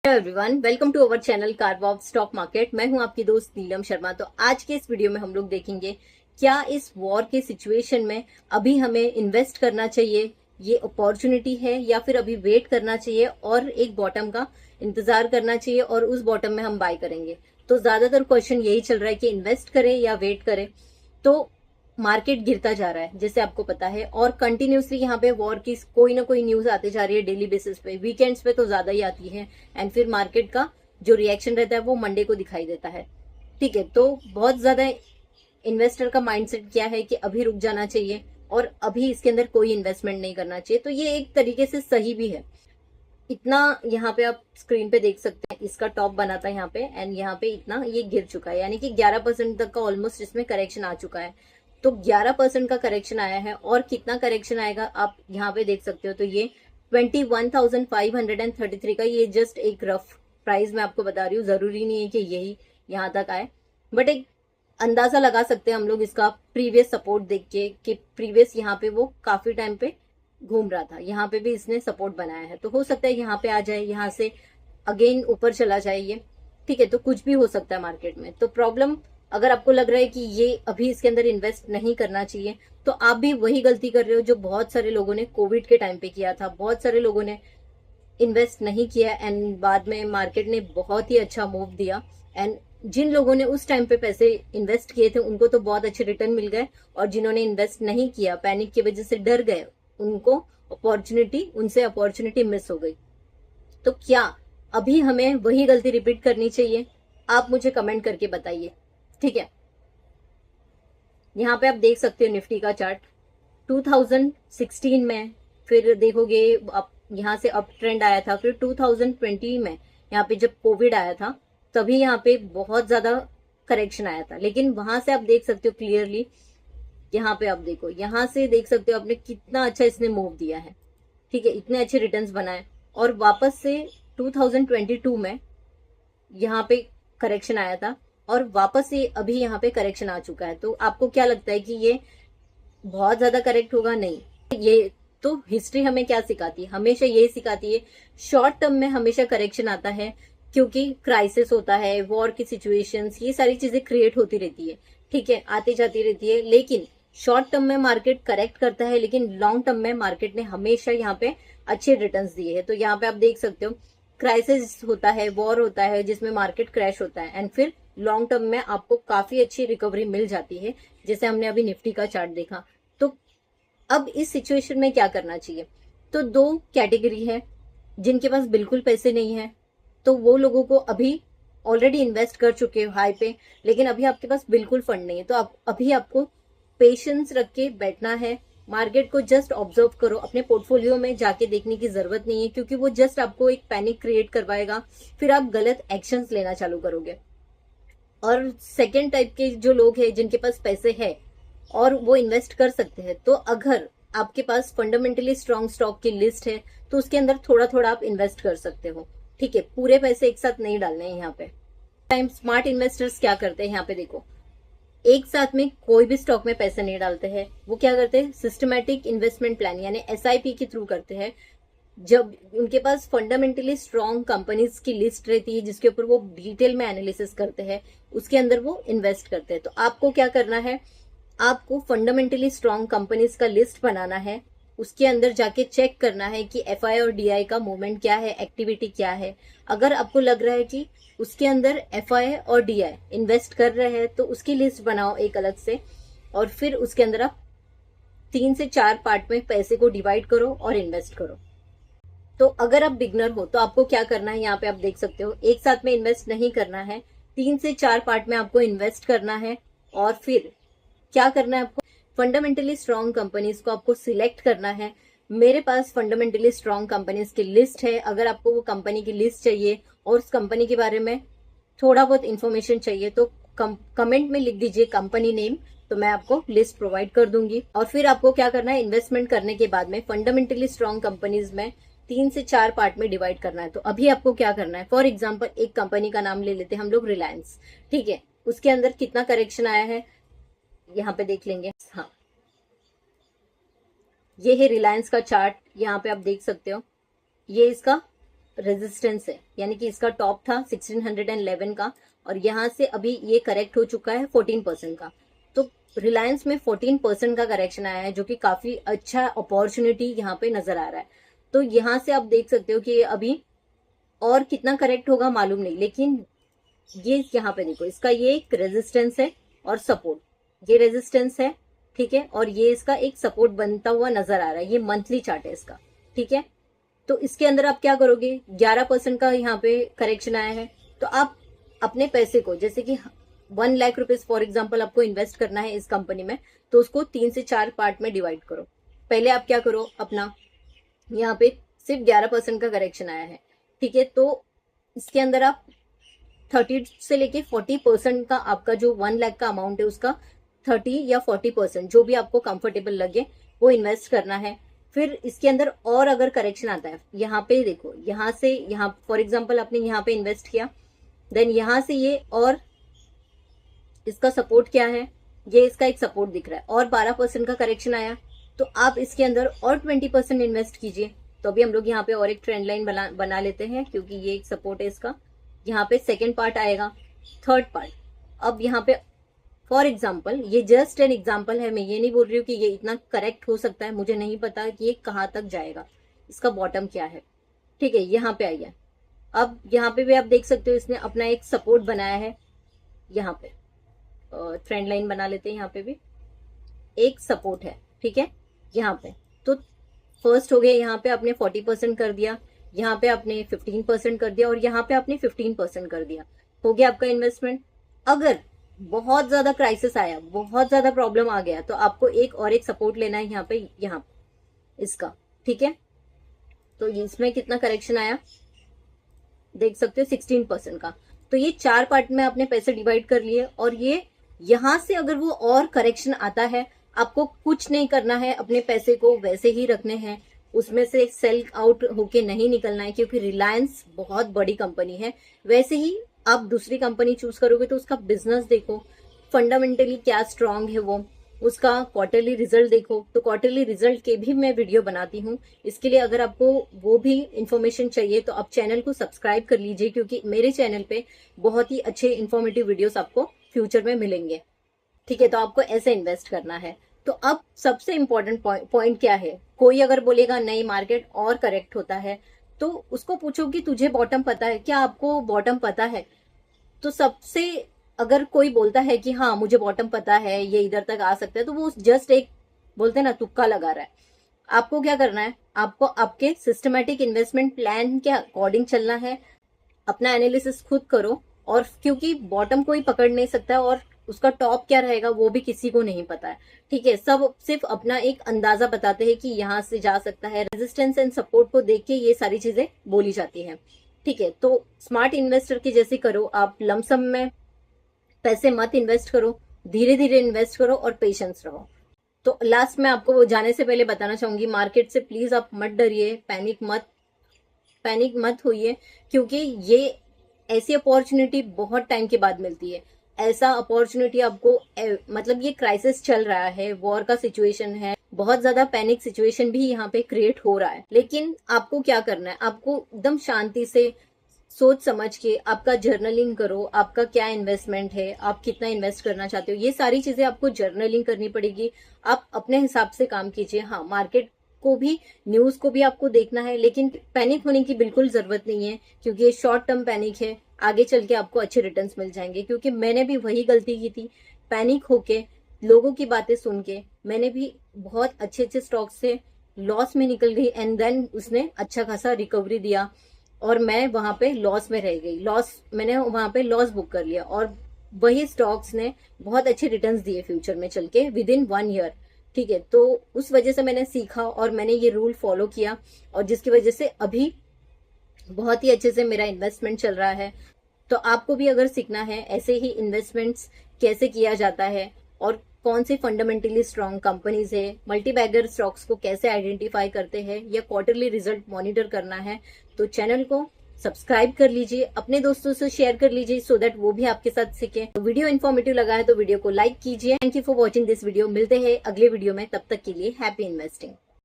Hello everyone, welcome to our channel कारवॉब stock market. मैं हूं आपकी दोस्त नीलम शर्मा। तो आज के इस वीडियो में हम लोग देखेंगे क्या इस वॉर के सिचुएशन में अभी हमें इन्वेस्ट करना चाहिए, ये अपॉर्चुनिटी है, या फिर अभी वेट करना चाहिए और एक बॉटम का इंतजार करना चाहिए और उस बॉटम में हम बाय करेंगे। तो ज्यादातर क्वेश्चन यही चल रहा है कि इन्वेस्ट करें या वेट करें। तो मार्केट गिरता जा रहा है जैसे आपको पता है, और कंटिन्यूसली यहाँ पे वॉर की कोई ना कोई न्यूज आती जा रही है डेली बेसिस पे, वीकेंड्स पे तो ज्यादा ही आती है। एंड फिर मार्केट का जो रिएक्शन रहता है वो मंडे को दिखाई देता है। ठीक है, तो बहुत ज्यादा इन्वेस्टर का माइंडसेट क्या है कि अभी रुक जाना चाहिए और अभी इसके अंदर कोई इन्वेस्टमेंट नहीं करना चाहिए। तो ये एक तरीके से सही भी है। इतना यहाँ पे आप स्क्रीन पे देख सकते हैं, इसका टॉप बना था यहाँ पे एंड यहाँ पे इतना ये गिर चुका है, यानी कि 11% तक का ऑलमोस्ट इसमें करेक्शन आ चुका है। तो 11% का करेक्शन आया है और कितना करेक्शन आएगा आप यहाँ पे देख सकते हो। तो ये 21,533 का ये जस्ट एक रफ प्राइस मैं आपको बता रही हूँ, जरूरी नहीं है कि यही यहाँ तक आए, बट एक अंदाजा लगा सकते हैं हम लोग इसका प्रीवियस सपोर्ट देख के कि प्रीवियस यहाँ पे वो काफी टाइम पे घूम रहा था, यहाँ पे भी इसने सपोर्ट बनाया है। तो हो सकता है यहाँ पे आ जाए, यहाँ से अगेन ऊपर चला जाए ये। ठीक है, तो कुछ भी हो सकता है मार्केट में। तो प्रॉब्लम, अगर आपको लग रहा है कि ये अभी इसके अंदर इन्वेस्ट नहीं करना चाहिए, तो आप भी वही गलती कर रहे हो जो बहुत सारे लोगों ने कोविड के टाइम पे किया था। बहुत सारे लोगों ने इन्वेस्ट नहीं किया एंड बाद में मार्केट ने बहुत ही अच्छा मूव दिया। एंड जिन लोगों ने उस टाइम पे पैसे इन्वेस्ट किए थे उनको तो बहुत अच्छे रिटर्न मिल गए, और जिन्होंने इन्वेस्ट नहीं किया, पैनिक की वजह से डर गए, उनको उनसे अपॉर्चुनिटी मिस हो गई। तो क्या अभी हमें वही गलती रिपीट करनी चाहिए? आप मुझे कमेंट करके बताइए। ठीक है, यहाँ पे आप देख सकते हो निफ्टी का चार्ट 2016 में, फिर देखोगे आप यहाँ से अप ट्रेंड आया था, फिर 2020 में यहाँ पे जब कोविड आया था तभी यहाँ पे बहुत ज्यादा करेक्शन आया था। लेकिन वहां से आप देख सकते हो क्लियरली, यहाँ पे आप देखो, यहाँ से देख सकते हो आपने कितना अच्छा इसने मूव दिया है। ठीक है, इतने अच्छे रिटर्न्स बनाए, और वापस से 2022 में यहाँ पे करेक्शन आया था और वापस से अभी यहाँ पे करेक्शन आ चुका है। तो आपको क्या लगता है कि ये बहुत ज्यादा करेक्ट होगा? नहीं। ये तो हिस्ट्री हमें क्या सिखाती है? हमेशा यही सिखाती है, शॉर्ट टर्म में हमेशा करेक्शन आता है, क्योंकि क्राइसिस होता है, वॉर की सिचुएशंस, ये सारी चीजें क्रिएट होती रहती है। ठीक है, आती जाती रहती है, लेकिन शॉर्ट टर्म में मार्केट करेक्ट करता है, लेकिन लॉन्ग टर्म में मार्केट ने हमेशा यहाँ पे अच्छे रिटर्न्स दिए हैं। तो यहाँ पे आप देख सकते हो, क्राइसिस होता है, वॉर होता है जिसमें मार्केट क्रैश होता है, एंड फिर लॉन्ग टर्म में आपको काफी अच्छी रिकवरी मिल जाती है, जैसे हमने अभी निफ्टी का चार्ट देखा। तो अब इस सिचुएशन में क्या करना चाहिए? तो दो कैटेगरी है, जिनके पास बिल्कुल पैसे नहीं है, तो वो लोगों को अभी ऑलरेडी इन्वेस्ट कर चुके हो हाई पे, लेकिन अभी आपके पास बिल्कुल फंड नहीं है, तो अभी आपको पेशेंस रख के बैठना है। मार्केट को जस्ट ऑब्जर्व करो, अपने पोर्टफोलियो में जाके देखने की जरूरत नहीं है, क्योंकि वो जस्ट आपको एक पैनिक क्रिएट करवाएगा, फिर आप गलत एक्शंस लेना चालू करोगे। और सेकेंड टाइप के जो लोग हैं जिनके पास पैसे है और वो इन्वेस्ट कर सकते हैं, तो अगर आपके पास फंडामेंटली स्ट्रॉन्ग स्टॉक की लिस्ट है तो उसके अंदर थोड़ा थोड़ा आप इन्वेस्ट कर सकते हो। ठीक है, पूरे पैसे एक साथ नहीं डालने हैं यहाँ पे। टाइम स्मार्ट इन्वेस्टर्स क्या करते हैं, यहाँ पे देखो, एक साथ में कोई भी स्टॉक में पैसे नहीं डालते हैं। वो क्या करते हैं, सिस्टमैटिक इन्वेस्टमेंट प्लान यानी एसआईपी के थ्रू करते हैं। जब उनके पास फंडामेंटली स्ट्रॉन्ग कंपनीज की लिस्ट रहती है जिसके ऊपर वो डिटेल में एनालिसिस करते हैं, उसके अंदर वो इन्वेस्ट करते हैं। तो आपको क्या करना है, आपको फंडामेंटली स्ट्रॉन्ग कंपनीज का लिस्ट बनाना है, उसके अंदर जाके चेक करना है कि एफआई और डीआई का मूवमेंट क्या है, एक्टिविटी क्या है। अगर आपको लग रहा है कि उसके अंदर एफआई और डीआई इन्वेस्ट कर रहे हैं तो उसकी लिस्ट बनाओ एक अलग से, और फिर उसके अंदर आप 3 से 4 पार्ट में पैसे को डिवाइड करो और इन्वेस्ट करो। तो अगर आप बिगनर हो तो आपको क्या करना है, यहाँ पे आप देख सकते हो, एक साथ में इन्वेस्ट नहीं करना है, 3 से 4 पार्ट में आपको इन्वेस्ट करना है। और फिर क्या करना है, आपको फंडामेंटली स्ट्रॉन्ग कंपनीज को आपको सिलेक्ट करना है। मेरे पास फंडामेंटली स्ट्रॉन्ग कंपनीज की लिस्ट है, अगर आपको वो कंपनी की लिस्ट चाहिए और उस कंपनी के बारे में थोड़ा बहुत इन्फॉर्मेशन चाहिए तो कमेंट में लिख दीजिए कंपनी नेम, तो मैं आपको लिस्ट प्रोवाइड कर दूंगी। और फिर आपको क्या करना है, इन्वेस्टमेंट करने के बाद में फंडामेंटली स्ट्रॉन्ग कंपनीज में 3 से 4 पार्ट में डिवाइड करना है। तो अभी आपको क्या करना है, फॉर एग्जाम्पल एक कंपनी का नाम ले लेते हैं हम लोग, रिलायंस। ठीक है, उसके अंदर कितना करेक्शन आया है यहाँ पे देख लेंगे। हाँ, ये है रिलायंस का चार्ट, यहाँ पे आप देख सकते हो, ये इसका रेजिस्टेंस है, यानी कि इसका टॉप था 1611 का और यहाँ से अभी ये करेक्ट हो चुका है 14% का। तो रिलायंस में 14% का करेक्शन आया है, जो कि काफी अच्छा अपॉर्चुनिटी यहाँ पे नजर आ रहा है। तो यहाँ से आप देख सकते हो कि अभी और कितना करेक्ट होगा मालूम नहीं, लेकिन ये यहाँ पे देखो, इसका ये एक रेजिस्टेंस है और सपोर्ट, ये रेजिस्टेंस है, ठीक है, और ये इसका एक सपोर्ट बनता हुआ नजर आ रहा है। ये मंथली चार्ट है इसका, ठीक है। तो इसके अंदर आप क्या करोगे, 11% का यहाँ पे करेक्शन आया है, तो आप अपने पैसे को, जैसे कि 1 लाख रुपीज फॉर एग्जाम्पल आपको इन्वेस्ट करना है इस कंपनी में, तो उसको 3 से 4 पार्ट में डिवाइड करो। पहले आप क्या करो, अपना यहाँ पे सिर्फ 11% का करेक्शन आया है, ठीक है, तो इसके अंदर आप 30 से लेके 40% का आपका जो 1 लाख का अमाउंट है उसका 30 या 40% जो भी आपको कंफर्टेबल लगे वो इन्वेस्ट करना है। फिर इसके अंदर और अगर करेक्शन आता है, यहाँ पे देखो, यहाँ से यहाँ फॉर एग्जांपल आपने यहाँ पे इन्वेस्ट किया, देन यहाँ से ये और इसका सपोर्ट क्या है, ये इसका एक सपोर्ट दिख रहा है और 12% का करेक्शन आया, तो आप इसके अंदर और 20% इन्वेस्ट कीजिए। तो अभी हम लोग यहाँ पे और एक ट्रेंड लाइन बना लेते हैं, क्योंकि ये एक सपोर्ट है इसका। यहाँ पे सेकेंड पार्ट आएगा, थर्ड पार्ट। अब यहाँ पे फॉर एग्जाम्पल, ये जस्ट एन एग्जाम्पल है, मैं ये नहीं बोल रही हूँ कि ये इतना करेक्ट हो सकता है, मुझे नहीं पता कि ये कहाँ तक जाएगा, इसका बॉटम क्या है, ठीक है, यहाँ पे आइए। अब यहाँ पे भी आप देख सकते हो इसने अपना एक सपोर्ट बनाया है, यहाँ पे ट्रेंड लाइन बना लेते हैं, यहाँ पे भी एक सपोर्ट है, ठीक है, यहाँ पे। तो फर्स्ट हो गया, यहाँ पे आपने 40% कर दिया, यहाँ पे आपने 15% कर दिया और यहाँ पे आपने 15% कर दिया, हो गया आपका इन्वेस्टमेंट। अगर बहुत ज्यादा क्राइसिस आया, बहुत ज्यादा प्रॉब्लम आ गया, तो आपको एक और एक सपोर्ट लेना है यहाँ पे इसका, ठीक है। तो इसमें कितना करेक्शन आया देख सकते हो, 16% का। तो ये 4 पार्ट में आपने पैसे डिवाइड कर लिए और ये यहाँ से अगर वो और करेक्शन आता है, आपको कुछ नहीं करना है, अपने पैसे को वैसे ही रखने हैं, उसमें से सेल आउट होके नहीं निकलना है, क्योंकि रिलायंस बहुत बड़ी कंपनी है। वैसे ही आप दूसरी कंपनी चूज करोगे तो उसका बिजनेस देखो, फंडामेंटली क्या स्ट्रांग है वो, उसका क्वार्टरली रिजल्ट देखो। तो क्वार्टरली रिजल्ट के भी मैं वीडियो बनाती हूँ, इसके लिए अगर आपको वो भी इंफॉर्मेशन चाहिए तो आप चैनल को सब्सक्राइब कर लीजिए, क्योंकि मेरे चैनल पे बहुत ही अच्छे इन्फॉर्मेटिव वीडियोस आपको फ्यूचर में मिलेंगे, ठीक है। तो आपको ऐसे इन्वेस्ट करना है। तो अब सबसे इम्पोर्टेंट पॉइंट क्या है, कोई अगर बोलेगा नहीं मार्केट और करेक्ट होता है, तो उसको पूछो कि तुझे बॉटम पता है क्या, आपको बॉटम पता है। तो सबसे, अगर कोई बोलता है कि हाँ मुझे बॉटम पता है, ये इधर तक आ सकता है, तो वो जस्ट एक बोलते हैं ना, तुक्का लगा रहा है। आपको क्या करना है, आपको आपके सिस्टमैटिक इन्वेस्टमेंट प्लान के अकॉर्डिंग चलना है, अपना एनालिसिस खुद करो। और क्योंकि बॉटम कोई पकड़ नहीं सकता और उसका टॉप क्या रहेगा वो भी किसी को नहीं पता है, ठीक है। सब सिर्फ अपना एक अंदाजा बताते हैं कि यहाँ से जा सकता है, रेजिस्टेंस एंड सपोर्ट को देख के ये सारी चीजें बोली जाती हैं, ठीक है। तो स्मार्ट इन्वेस्टर की जैसे करो, आप लमसम में पैसे मत इन्वेस्ट करो, धीरे धीरे इन्वेस्ट करो और पेशेंस रहो। तो लास्ट में आपको वो जाने से पहले बताना चाहूंगी, मार्केट से प्लीज आप मत डरिए, पैनिक मत होइए, क्योंकि ये ऐसी अपॉर्चुनिटी बहुत टाइम के बाद मिलती है। ऐसा अपॉर्चुनिटी आपको मतलब ये क्राइसिस चल रहा है, वॉर का सिचुएशन है, बहुत ज्यादा पैनिक सिचुएशन भी यहाँ पे क्रिएट हो रहा है, लेकिन आपको क्या करना है, आपको एकदम शांति से सोच समझ के आपका जर्नलिंग करो, आपका क्या इन्वेस्टमेंट है, आप कितना इन्वेस्ट करना चाहते हो, ये सारी चीजें आपको जर्नलिंग करनी पड़ेगी। आप अपने हिसाब से काम कीजिए। हाँ, मार्केट को भी, न्यूज को भी आपको देखना है, लेकिन पैनिक होने की बिल्कुल जरूरत नहीं है, क्योंकि ये शॉर्ट टर्म पैनिक है, आगे चल के आपको अच्छे रिटर्न्स मिल जाएंगे। क्योंकि मैंने भी वही गलती की थी, पैनिक होके, लोगों की बातें सुन के मैंने भी बहुत अच्छे अच्छे स्टॉक से लॉस में निकल गई, एंड देन उसने अच्छा खासा रिकवरी दिया और मैं वहां पे लॉस में रह गई, मैंने वहां पे लॉस बुक कर लिया, और वही स्टॉक्स ने बहुत अच्छे रिटर्न्स दिए फ्यूचर में चल के विद इन 1 ईयर, ठीक है। तो उस वजह से मैंने सीखा और मैंने ये रूल फॉलो किया, और जिसकी वजह से अभी बहुत ही अच्छे से मेरा इन्वेस्टमेंट चल रहा है। तो आपको भी अगर सीखना है ऐसे ही इन्वेस्टमेंट्स कैसे किया जाता है और कौन सी फंडामेंटली स्ट्रॉन्ग कंपनीज है, मल्टी बैगर स्टॉक्स को कैसे आइडेंटिफाई करते हैं, या क्वार्टरली रिजल्ट मॉनिटर करना है, तो चैनल को सब्सक्राइब कर लीजिए, अपने दोस्तों से शेयर कर लीजिए, सो दैट वो भी आपके साथ सीखे। तो वीडियो इन्फॉर्मेटिव लगा है तो वीडियो को लाइक कीजिए। Thank you for watching this video. मिलते हैं अगले वीडियो में, तब तक के लिए हैप्पी इन्वेस्टिंग।